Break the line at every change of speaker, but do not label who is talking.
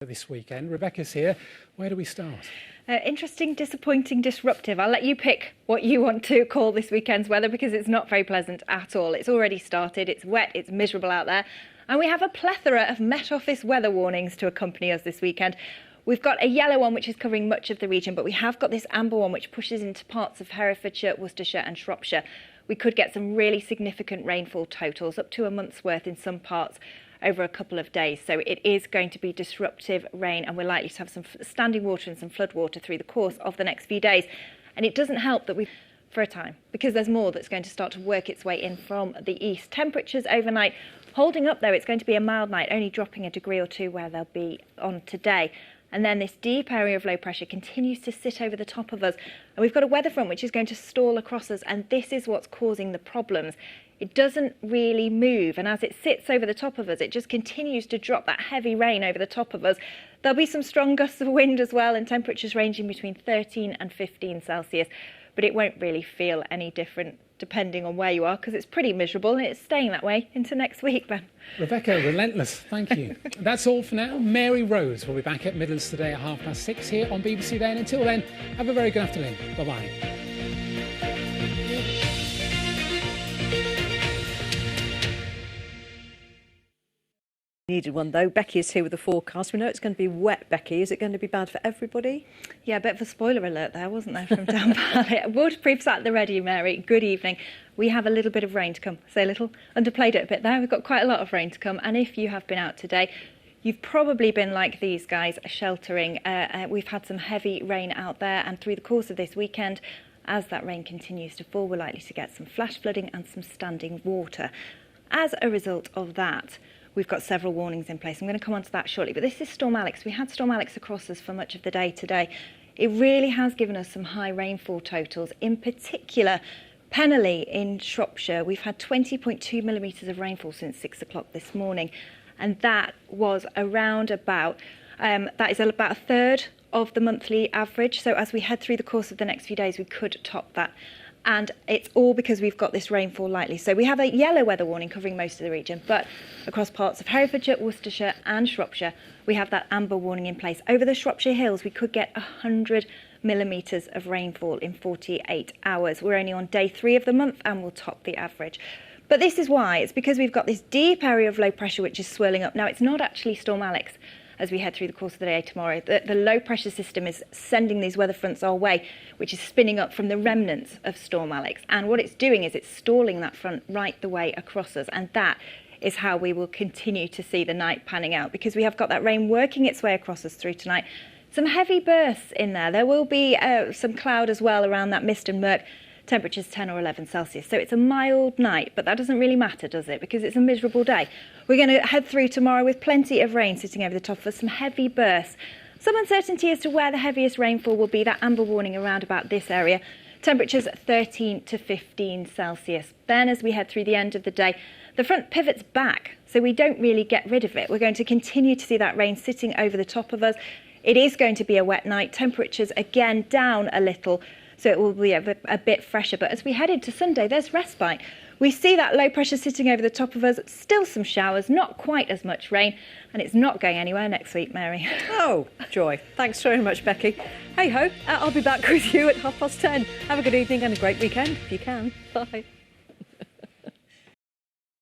This weekend. Rebecca's here. Where do we start?
Interesting, disappointing, disruptive. I'll let you pick what you want to call this weekend's weather because it's not very pleasant at all. It's already started, it's wet, it's miserable out there. And we have a plethora of Met Office weather warnings to accompany us this weekend. We've got a yellow one which is covering much of the region, but we have got this amber one which pushes into parts of Herefordshire, Worcestershire and Shropshire. We could get some really significant rainfall totals, up to a month's worth in some parts, over a couple of days. So it is going to be disruptive rain and we're likely to have some standing water and some flood water through the course of the next few days. And it doesn't help that for a time, because there's more that's going to start to work its way in from the east. Temperatures overnight holding up though. It's going to be a mild night, only dropping a degree or two where they'll be on today. And then this deep area of low pressure continues to sit over the top of us. And we've got a weather front which is going to stall across us. And this is what's causing the problems. It doesn't really move. And as it sits over the top of us, it just continues to drop that heavy rain over the top of us. There'll be some strong gusts of wind as well, and temperatures ranging between 13 and 15 Celsius. But it won't really feel any different depending on where you are, because it's pretty miserable and it's staying that way into next week, Ben.
Rebecca, relentless, thank you. That's all for now. Mary Rose will be back at Midlands today at 6:30 here on BBC Day. And until then, have a very good afternoon. Bye-bye.
Needed one though. Becky is here with the forecast. We know it's going to be wet, Becky. Is it going to be bad for everybody?
Yeah, a bit of a spoiler alert there, wasn't there, from Down Valley? Waterproof's at the ready, Mary. Good evening. We have a little bit of rain to come. Say a little. Underplayed it a bit there. We've got quite a lot of rain to come. And if you have been out today, you've probably been like these guys, sheltering. We've had some heavy rain out there, and through the course of this weekend, as that rain continues to fall, we're likely to get some flash flooding and some standing water. As a result of that, we've got several warnings in place. I'm going to come on to that shortly. But this is Storm Alex. We had Storm Alex across us for much of the day today. It really has given us some high rainfall totals. In particular, Pennelly in Shropshire, we've had 20.2 millimetres of rainfall since 6 o'clock this morning. And that was around about, that is about a third of the monthly average. So as we head through the course of the next few days, we could top that. And it's all because we've got this rainfall likely. So we have a yellow weather warning covering most of the region, but across parts of Herefordshire, Worcestershire and Shropshire, we have that amber warning in place. Over the Shropshire Hills, we could get 100 millimetres of rainfall in 48 hours. We're only on day 3 of the month and we'll top the average. But this is why. It's because we've got this deep area of low pressure which is swirling up. Now, it's not actually Storm Alex as we head through the course of the day tomorrow. The low pressure system is sending these weather fronts our way, which is spinning up from the remnants of Storm Alex. And what it's doing is it's stalling that front right the way across us. And that is how we will continue to see the night panning out, because we have got that rain working its way across us through tonight. Some heavy bursts in there. There will be some cloud as well around that mist and murk. Temperatures 10 or 11 Celsius. So it's a mild night, but that doesn't really matter, does it? Because it's a miserable day. We're going to head through tomorrow with plenty of rain sitting over the top of us, some heavy bursts. Some uncertainty as to where the heaviest rainfall will be. That amber warning around about this area. Temperatures 13 to 15 Celsius. Then as we head through the end of the day, the front pivots back, so we don't really get rid of it. We're going to continue to see that rain sitting over the top of us. It is going to be a wet night. Temperatures again down a little, so it will be a bit fresher. But as we head into Sunday, there's respite. We see that low pressure sitting over the top of us. Still some showers, not quite as much rain, and it's not going anywhere next week, Mary.
Oh, joy. Thanks very much, Becky. Hey-ho, I'll be back with you at 10:30. Have a good evening and a great weekend, if you can. Bye.